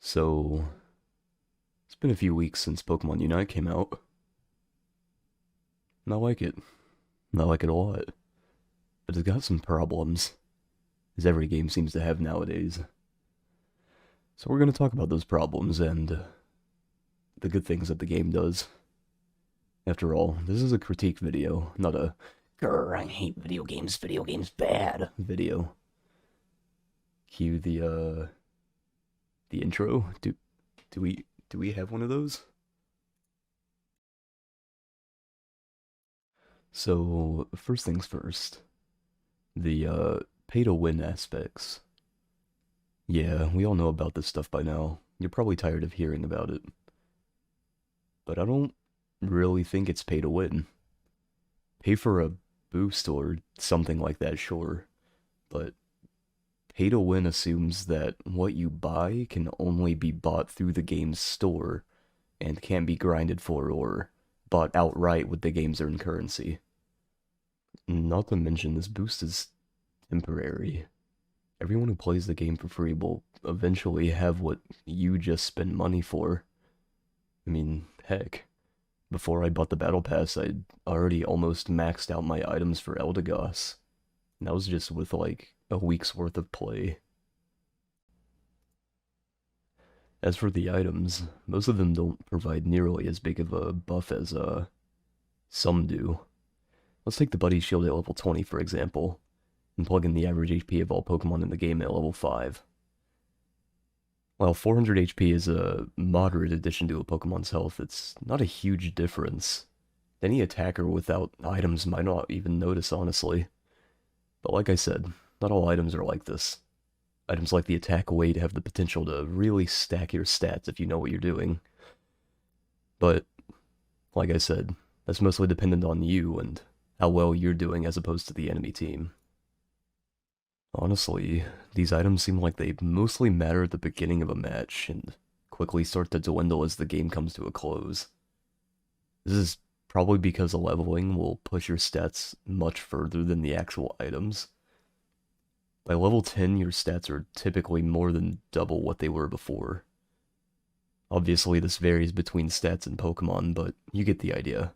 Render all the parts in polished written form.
So, it's been a few weeks since Pokemon Unite came out, and I like it. I like it a lot. But it's got some problems, as every game seems to have nowadays. So we're going to talk about those problems and the good things that the game does. After all, this is a critique video, not a "Grr, I hate video games bad" video. Cue the intro. Do we have one of those? So, first things first. The pay to win aspects. Yeah, we all know about this stuff by now. You're probably tired of hearing about it. But I don't really think it's pay to win. Pay for a boost or something like that, sure. But pay to win assumes that what you buy can only be bought through the game's store and can't be grinded for or bought outright with the game's earned currency. Not to mention, this boost is temporary. Everyone who plays the game for free will eventually have what you just spent money for. I mean, heck, before I bought the Battle Pass, I'd already almost maxed out my items for Eldegoss. And that was just with like a week's worth of play. As for the items, most of them don't provide nearly as big of a buff as some do. Let's take the Buddy Shield at level 20 for example, and plug in the average HP of all Pokemon in the game at level 5. While 400 HP is a moderate addition to a Pokemon's health, it's not a huge difference. Any attacker without items might not even notice, honestly. But like I said, not all items are like this. Items like the attack weight have the potential to really stack your stats if you know what you're doing. But, like I said, that's mostly dependent on you and how well you're doing as opposed to the enemy team. Honestly, these items seem like they mostly matter at the beginning of a match and quickly start to dwindle as the game comes to a close. This is probably because the leveling will push your stats much further than the actual items. By level 10, your stats are typically more than double what they were before. Obviously, this varies between stats and Pokemon, but you get the idea.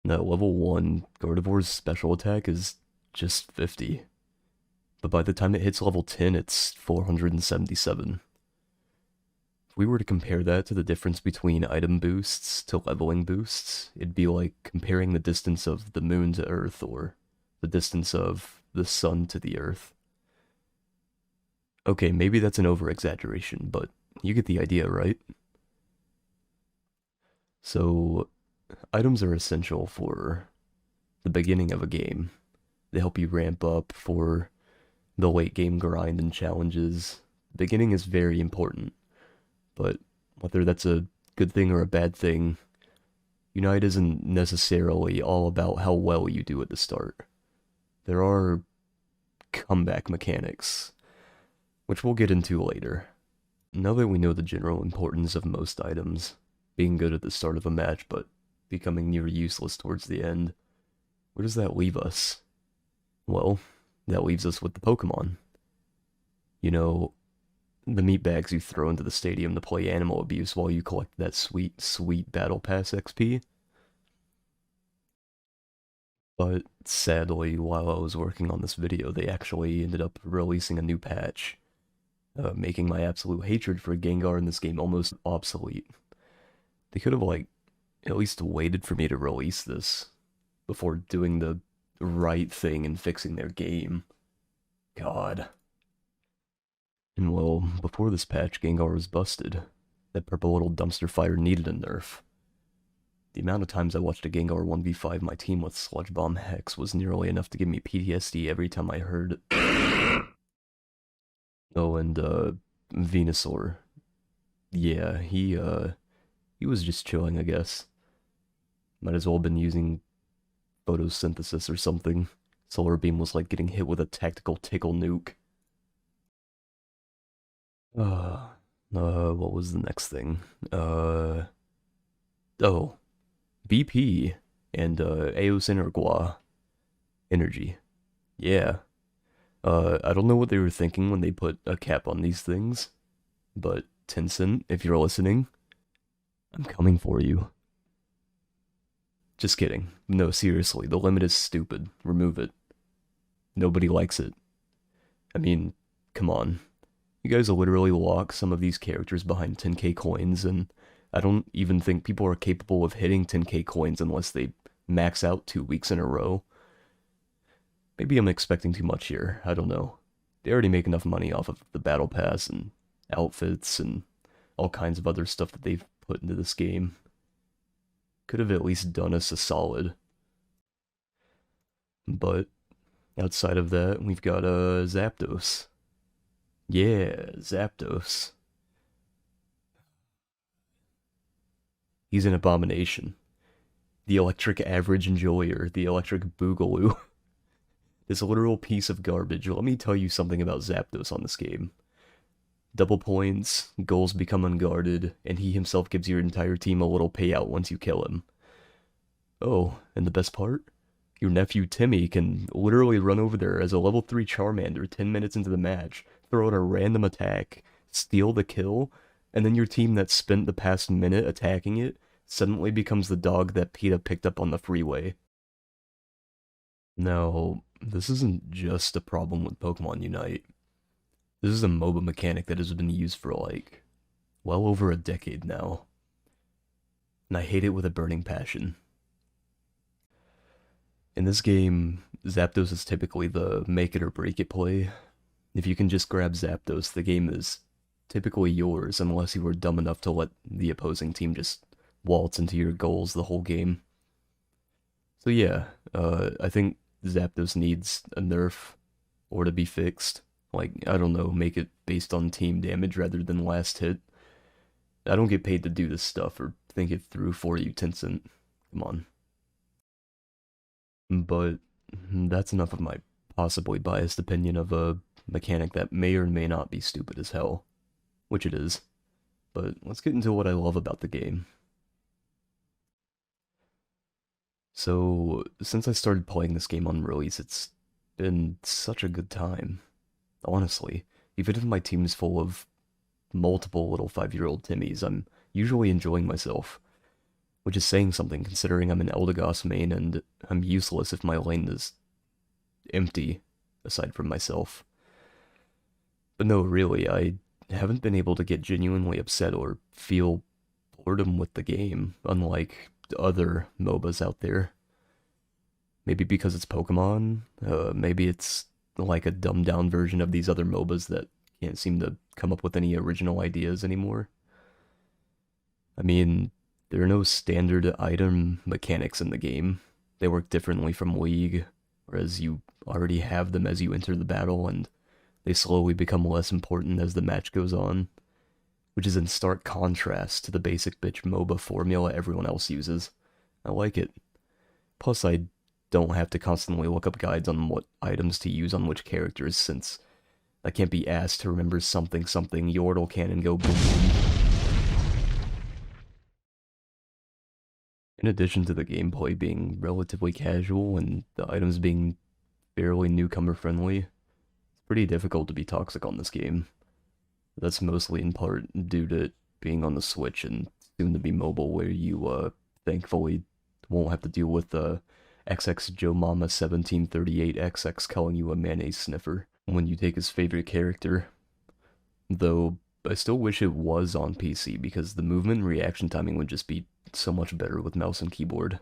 Now, level 1, Gardevoir's special attack is just 50. But by the time it hits level 10, it's 477. If we were to compare that to the difference between item boosts to leveling boosts, it'd be like comparing the distance of the moon to Earth or the distance of the sun to the Earth. Okay, maybe that's an over-exaggeration, but you get the idea, right? So, items are essential for the beginning of a game. They help you ramp up for the late game grind and challenges. The beginning is very important, but whether that's a good thing or a bad thing, Unite isn't necessarily all about how well you do at the start. There are comeback mechanics, which we'll get into later. Now that we know the general importance of most items, being good at the start of a match but becoming near useless towards the end, where does that leave us? Well, that leaves us with the Pokemon. You know, the meat bags you throw into the stadium to play animal abuse while you collect that sweet, sweet Battle Pass XP. But sadly, while I was working on this video, they actually ended up releasing a new patch, making my absolute hatred for Gengar in this game almost obsolete. They could have, like, at least waited for me to release this before doing the right thing and fixing their game. God. And well, before this patch, Gengar was busted. That purple little dumpster fire needed a nerf. The amount of times I watched a Gengar 1v5 my team with Sludge Bomb Hex was nearly enough to give me PTSD every time I heard... Oh, and, Venusaur. Yeah, he was just chilling, I guess. Might as well have been using photosynthesis or something. Solar Beam was like getting hit with a tactical tickle nuke. What was the next thing? Oh, BP and, Eos Energy. Yeah. I don't know what they were thinking when they put a cap on these things, But Tencent, if you're listening, I'm coming for you. Just kidding. No, seriously, the limit is stupid. Remove it. Nobody likes it. I mean, come on. You guys literally lock some of these characters behind 10k coins, and I don't even think people are capable of hitting 10k coins unless they max out 2 weeks in a row. Maybe I'm expecting too much here. I don't know. They already make enough money off of the battle pass and outfits and all kinds of other stuff that they've put into this game. Could have at least done us a solid. But outside of that, we've got Zapdos. Yeah, Zapdos. He's an abomination. The electric average enjoyer, the electric boogaloo. This literal piece of garbage. Let me tell you something about Zapdos on this game. Double points, goals become unguarded, and he himself gives your entire team a little payout once you kill him. Oh, and the best part? Your nephew Timmy can literally run over there as a level 3 Charmander 10 minutes into the match, throw out a random attack, steal the kill, and then your team that spent the past minute attacking it suddenly becomes the dog that PETA picked up on the freeway. Now, this isn't just a problem with Pokemon Unite. This is a MOBA mechanic that has been used for like, well over a decade now. And I hate it with a burning passion. In this game, Zapdos is typically the make it or break it play. If you can just grab Zapdos, the game is typically yours unless you were dumb enough to let the opposing team just waltz into your goals the whole game. So yeah, I think Zapdos needs a nerf or to be fixed. Like, I don't know, make it based on team damage rather than last hit. I don't get paid to do this stuff or think it through for you, Tencent. Come on. But that's enough of my possibly biased opinion of a mechanic that may or may not be stupid as hell. Which it is. But let's get into what I love about the game. So, since I started playing this game on release, it's been such a good time. Honestly, even if my team is full of multiple little 5-year-old Timmies, I'm usually enjoying myself. Which is saying something considering I'm an Eldegoss main and I'm useless if my lane is empty, aside from myself. But no, really, I haven't been able to get genuinely upset or feel boredom with the game, unlike other MOBAs out there. Maybe because it's Pokemon, maybe it's like a dumbed down version of these other MOBAs that can't seem to come up with any original ideas anymore. I mean, there are no standard item mechanics in the game. They work differently from League, whereas you already have them as you enter the battle, and they slowly become less important as the match goes on, which is in stark contrast to the basic bitch MOBA formula everyone else uses. I like it. Plus, I don't have to constantly look up guides on what items to use on which characters, since I can't be asked to remember something Yordle cannon go boom boom. In addition to the gameplay being relatively casual and the items being fairly newcomer friendly, it's pretty difficult to be toxic on this game. That's mostly in part due to it being on the Switch and soon to be mobile, where you thankfully won't have to deal with XX Joe Mama 1738XX calling you a mayonnaise sniffer when you take his favorite character. Though I still wish it was on PC because the movement and reaction timing would just be so much better with mouse and keyboard.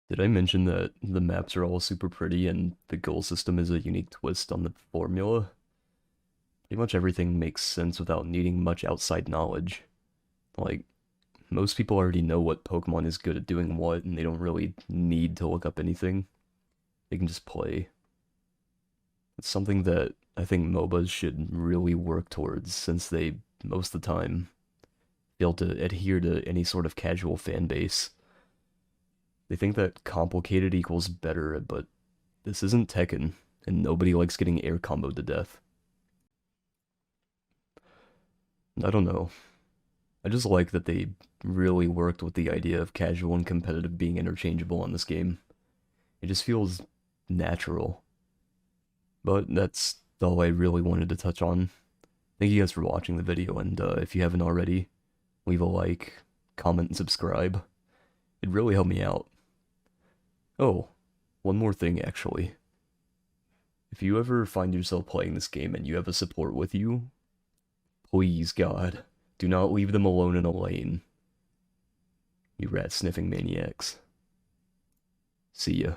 Did I mention that the maps are all super pretty and the goal system is a unique twist on the formula? Pretty much everything makes sense without needing much outside knowledge. Like, most people already know what Pokemon is good at doing what, and they don't really need to look up anything. They can just play. It's something that I think MOBAs should really work towards, since they, most of the time, fail to adhere to any sort of casual fan base. They think that complicated equals better, but this isn't Tekken, and nobody likes getting air comboed to death. I don't know. I just like that they really worked with the idea of casual and competitive being interchangeable on this game. It just feels natural. But that's all I really wanted to touch on. Thank you guys for watching the video, and if you haven't already, leave a like, comment, and subscribe. It'd really help me out. Oh, one more thing actually. If you ever find yourself playing this game and you have a support with you, please, God, do not leave them alone in a lane. You rat-sniffing maniacs. See ya.